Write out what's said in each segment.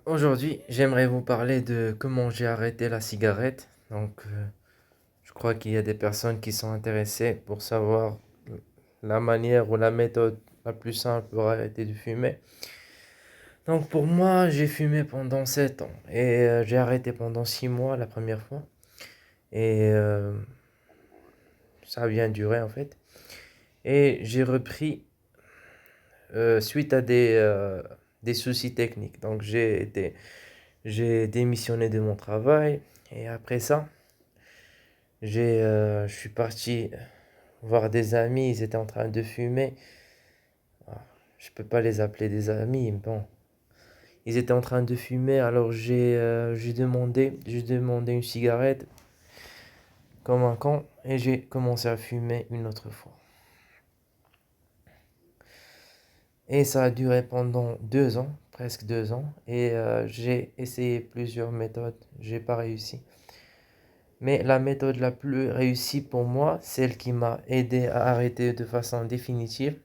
Aujourd'hui, j'aimerais vous parler de comment j'ai arrêté la cigarette. Je crois qu'il y a des personnes qui sont intéressées pour savoir la manière ou la méthode la plus simple pour arrêter de fumer. Donc, pour moi, j'ai fumé pendant 7 ans et j'ai arrêté pendant 6 mois la première fois. Et ça a bien duré en fait. Et j'ai repris suite à des soucis techniques. J'ai démissionné de mon travail et après ça, je suis parti voir des amis, ils étaient en train de fumer. Ah, je peux pas les appeler des amis, mais bon. Ils étaient en train de fumer, alors j'ai demandé une cigarette comme un con et j'ai commencé à fumer une autre fois. Et ça a duré pendant 2 ans, presque 2 ans, et j'ai essayé plusieurs méthodes, j'ai pas réussi. Mais la méthode la plus réussie pour moi, celle qui m'a aidé à arrêter de façon définitive,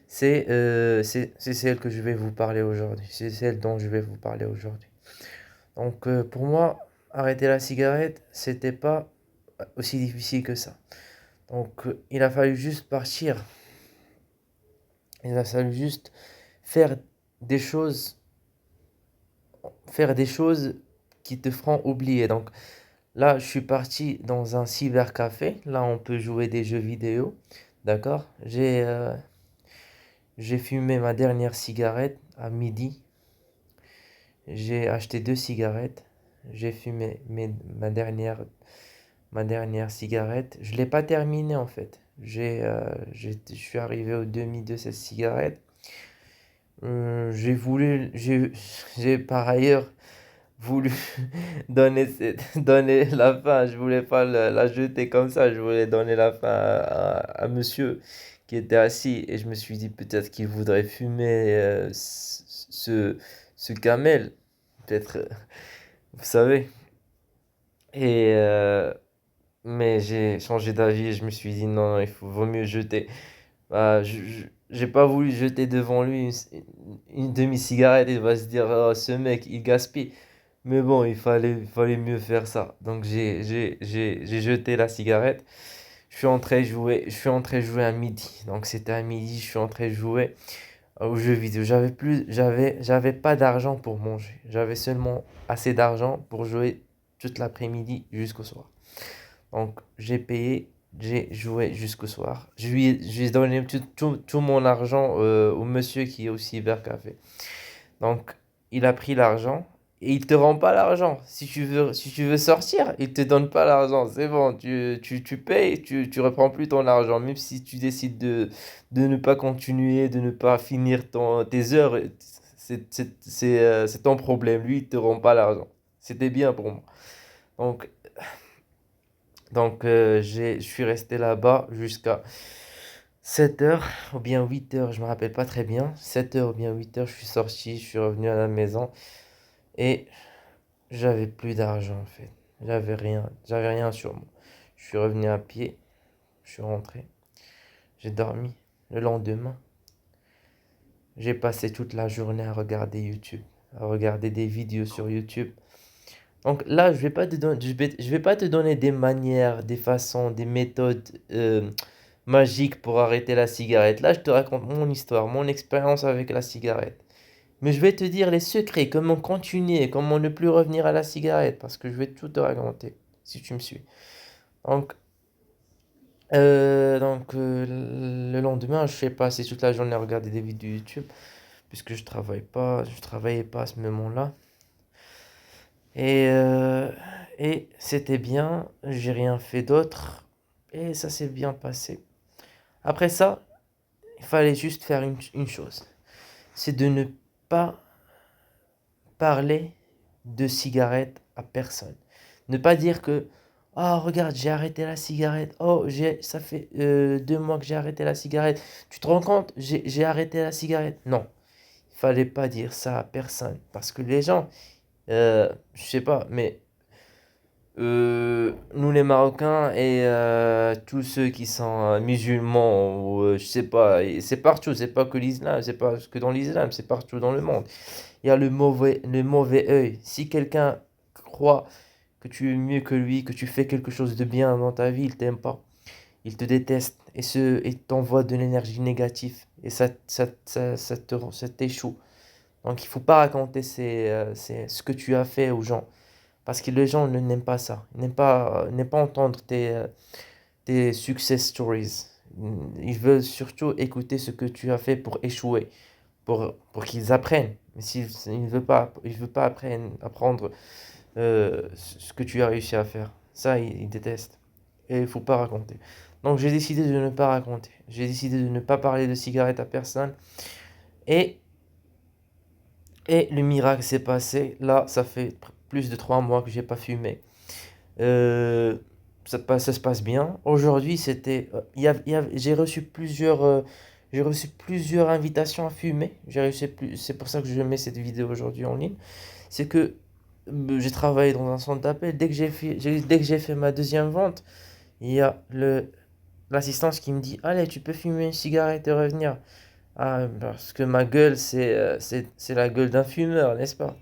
c'est celle que je vais vous parler aujourd'hui. C'est celle dont je vais vous parler aujourd'hui. Pour moi, arrêter la cigarette, c'était pas aussi difficile que ça. Il a fallu juste partir. Il a fallu juste faire des choses, faire des choses qui te feront oublier. Donc, là, je suis parti dans un cybercafé. Là, on peut jouer des jeux vidéo. D'accord? J'ai fumé ma dernière cigarette à midi. J'ai acheté 2 cigarettes. J'ai fumé ma dernière cigarette. Je ne l'ai pas terminée en fait. Je suis arrivé au demi de cette cigarette. J'ai voulu, j'ai par ailleurs voulu donner la fin. Je voulais pas la jeter comme ça. Je voulais donner la fin à monsieur qui était assis. Et je me suis dit peut-être qu'il voudrait fumer ce camel. Peut-être, vous savez. Et, mais j'ai changé d'avis et je me suis dit non, vaut mieux jeter. Bah, j'ai pas voulu jeter devant lui une demi-cigarette. Il va se dire, oh, ce mec, il gaspille. Mais bon, il fallait mieux faire ça. Donc j'ai jeté la cigarette. Je suis entré jouer à midi. Donc c'était à midi, je suis entré jouer aux jeux vidéo. J'avais pas d'argent pour manger. J'avais seulement assez d'argent pour jouer toute l'après-midi jusqu'au soir. Donc j'ai payé, j'ai joué jusqu'au soir. Je lui ai donné tout mon argent au monsieur qui est au cybercafé. Donc il a pris l'argent et il te rend pas l'argent. Si tu veux sortir, il te donne pas l'argent. C'est bon, tu payes, tu reprends plus ton argent. Même si tu décides de ne pas continuer, de ne pas finir tes heures, c'est ton problème. Lui, il te rend pas l'argent. C'était bien pour moi. Donc, je suis resté là-bas jusqu'à 7 heures ou bien 8 heures, je me rappelle pas très bien. 7 heures ou bien 8 heures, je suis sorti, je suis revenu à la maison et j'avais plus d'argent en fait. J'avais rien sur moi. Je suis revenu à pied, je suis rentré, j'ai dormi. Le lendemain, j'ai passé toute la journée à regarder YouTube, à regarder des vidéos sur YouTube. Donc là, je vais pas te donner des manières, des façons, des méthodes magiques pour arrêter la cigarette. Là, je te raconte mon histoire, mon expérience avec la cigarette. Mais je vais te dire les secrets, comment continuer, comment ne plus revenir à la cigarette, parce que je vais tout te raconter, si tu me suis. Donc, le lendemain, je sais pas, c'est toute la journée à regarder des vidéos YouTube, puisque je travaillais pas à ce moment-là. Et, euh, et c'était bien, j'ai rien fait d'autre, et ça s'est bien passé. Après ça, il fallait juste faire une chose, c'est de ne pas parler de cigarette à personne. Ne pas dire que, oh regarde, j'ai arrêté la cigarette, oh ça fait 2 mois que j'ai arrêté la cigarette, tu te rends compte, j'ai arrêté la cigarette. Non, il fallait pas dire ça à personne, parce que les gens, je sais pas, mais nous les Marocains et tous ceux qui sont musulmans ou je sais pas, et c'est partout, c'est pas que l'islam, c'est pas que dans l'islam, c'est partout dans le monde. Il y a le mauvais œil. Si quelqu'un croit que tu es mieux que lui, que tu fais quelque chose de bien dans ta vie, il t'aime pas, il te déteste et t'envoie de l'énergie négative et ça t'échoue. Donc il faut pas raconter ce que tu as fait aux gens. Parce que les gens n'aiment pas ça. N'aiment pas entendre tes success stories. Ils veulent surtout écouter ce que tu as fait pour échouer, pour qu'ils apprennent. Mais s'ils ils veulent pas apprendre ce que tu as réussi à faire. Ça, ils détestent. Et il faut pas raconter. Donc j'ai décidé de ne pas raconter. J'ai décidé de ne pas parler de cigarettes à personne. Et, et le miracle s'est passé. Là, ça fait plus de 3 mois que j'ai pas fumé. Euh, ça se passe bien. Aujourd'hui, j'ai reçu plusieurs invitations à fumer. C'est pour ça que je mets cette vidéo aujourd'hui en ligne. C'est que j'ai travaillé dans un centre d'appel. Dès que j'ai fait ma deuxième vente, il y a l'assistance qui me dit, allez, tu peux fumer une cigarette et revenir. Ah, parce que ma gueule, c'est la gueule d'un fumeur, n'est-ce pas?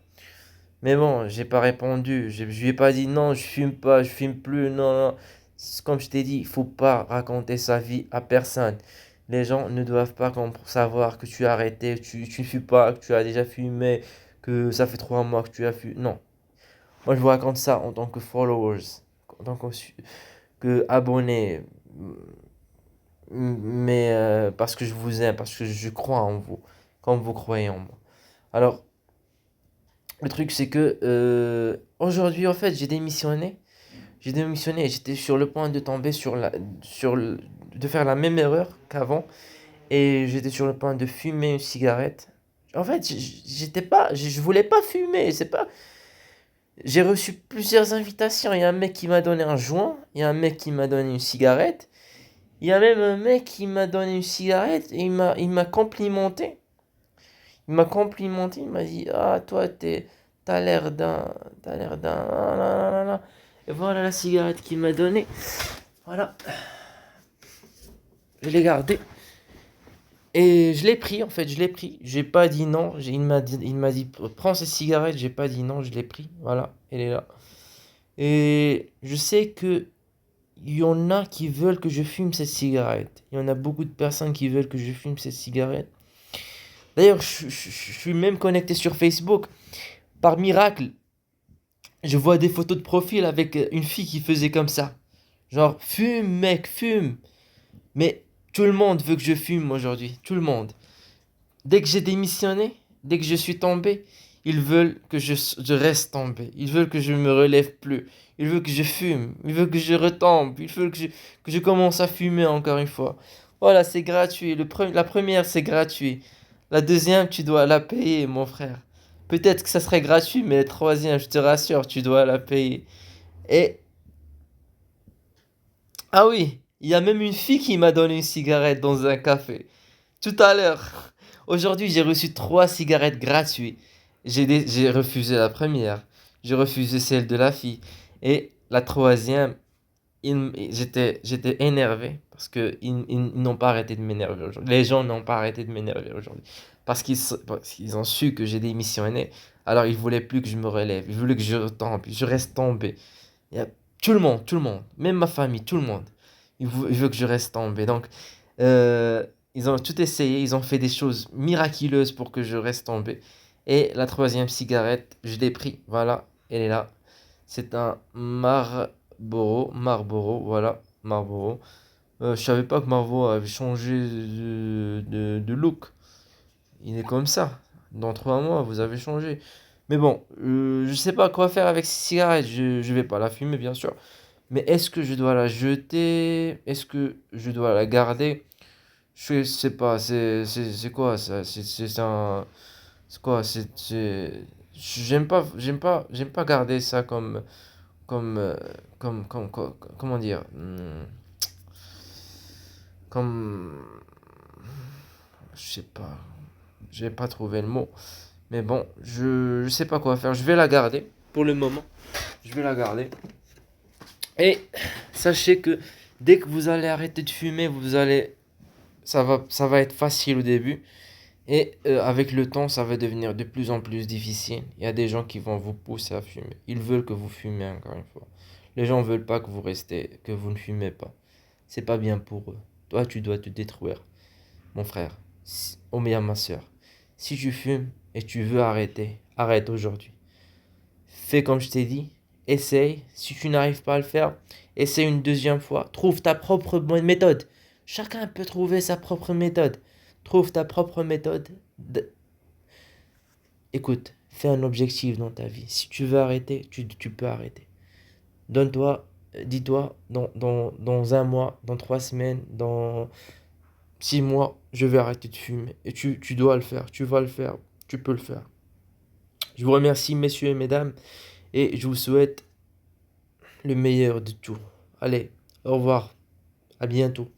Mais bon, j'ai pas répondu. Je lui ai pas dit non, je fume pas, je fume plus. Non, non. Comme je t'ai dit, il faut pas raconter sa vie à personne. Les gens ne doivent pas savoir que tu as arrêté, tu ne fumes pas, que tu as déjà fumé, que ça fait 3 mois que tu as fumé. Non. Moi, je vous raconte ça en tant que followers, en tant que abonnés. Mais parce que je vous aime, parce que je crois en vous, comme vous croyez en moi. Alors, le truc, c'est que aujourd'hui, en fait, j'ai démissionné. J'ai démissionné et j'étais sur le point de tomber de faire la même erreur qu'avant. Et j'étais sur le point de fumer une cigarette. En fait, j'étais pas, je voulais pas fumer. C'est pas. J'ai reçu plusieurs invitations. Il y a un mec qui m'a donné un joint. Il y a un mec qui m'a donné une cigarette. Il y a même un mec qui m'a donné une cigarette et il m'a complimenté. Il m'a complimenté. Il m'a dit, ah, toi, t'as l'air d'un, t'as l'air d'un, ah, là, là, là, là. Et voilà la cigarette qu'il m'a donnée. Voilà, je l'ai gardée. Et je l'ai pris, en fait, je l'ai pris. J'ai pas dit non. Il m'a dit, prends cette cigarette. J'ai pas dit non, je l'ai pris. Voilà, elle est là. Et je sais que il y en a qui veulent que je fume cette cigarette. Il y en a beaucoup de personnes qui veulent que je fume cette cigarette. D'ailleurs, je suis même connecté sur Facebook. Par miracle, je vois des photos de profil avec une fille qui faisait comme ça. Genre, fume, mec, fume. Mais tout le monde veut que je fume aujourd'hui. Tout le monde. Dès que j'ai démissionné, dès que je suis tombé, ils veulent que je reste tombé. Ils veulent que je me relève plus. Ils veulent que je fume. Ils veulent que je retombe. Ils veulent que je commence à fumer encore une fois. Voilà, c'est gratuit. La première, c'est gratuit. La deuxième, tu dois la payer, mon frère. Peut-être que ça serait gratuit, mais la troisième, je te rassure, tu dois la payer. Et, ah oui, il y a même une fille qui m'a donné une cigarette dans un café. Tout à l'heure. Aujourd'hui, j'ai reçu 3 cigarettes gratuites. J'ai refusé la première. J'ai refusé celle de la fille. Et la troisième, j'étais énervé parce que ils n'ont pas arrêté de m'énerver aujourd'hui. Les gens n'ont pas arrêté de m'énerver aujourd'hui. Parce qu'ils ont su que j'ai démissionné. Alors ils voulaient plus que je me relève. Ils voulaient que je retombe. Je reste tombé. Il y a tout le monde, même ma famille, tout le monde. Ils veulent que je reste tombé. Donc, ils ont tout essayé. Ils ont fait des choses miraculeuses pour que je reste tombé. Et la troisième cigarette, je l'ai pris. Voilà, elle est là. C'est un Marlboro, voilà, Marlboro. Je savais pas que Marlboro avait changé de look. Il est comme ça. Dans 3 mois, vous avez changé. Mais bon, je sais pas quoi faire avec ces cigarettes. Je vais pas la fumer, bien sûr. Mais est-ce que je dois la jeter? Est-ce que je dois la garder? Je sais pas. C'est quoi ça? C'est un. C'est quoi? J'aime pas garder ça comme, comment dire, comme, je sais pas, j'ai pas trouvé le mot, mais bon, je sais pas quoi faire, je vais la garder, pour le moment, je vais la garder, Et sachez que dès que vous allez arrêter de fumer, ça va être facile au début. Et avec le temps, ça va devenir de plus en plus difficile. Il y a des gens qui vont vous pousser à fumer. Ils veulent que vous fumez encore une fois. Les gens veulent pas que vous restez, que vous ne fumez pas. C'est pas bien pour eux. Toi, tu dois te détruire, mon frère. Ou bien ma soeur. Si tu fumes et tu veux arrêter, arrête aujourd'hui. Fais comme je t'ai dit. Essaye. Si tu n'arrives pas à le faire, essaye une deuxième fois. Trouve ta propre bonne méthode. Chacun peut trouver sa propre méthode. Trouve ta propre méthode. Écoute, fais un objectif dans ta vie. Si tu veux arrêter, tu peux arrêter. Donne-toi, dis-toi, dans un mois, dans 3 semaines, dans 6 mois, je vais arrêter de fumer. Et tu dois le faire, tu vas le faire, tu peux le faire. Je vous remercie, messieurs et mesdames, et je vous souhaite le meilleur de tout. Allez, au revoir, à bientôt.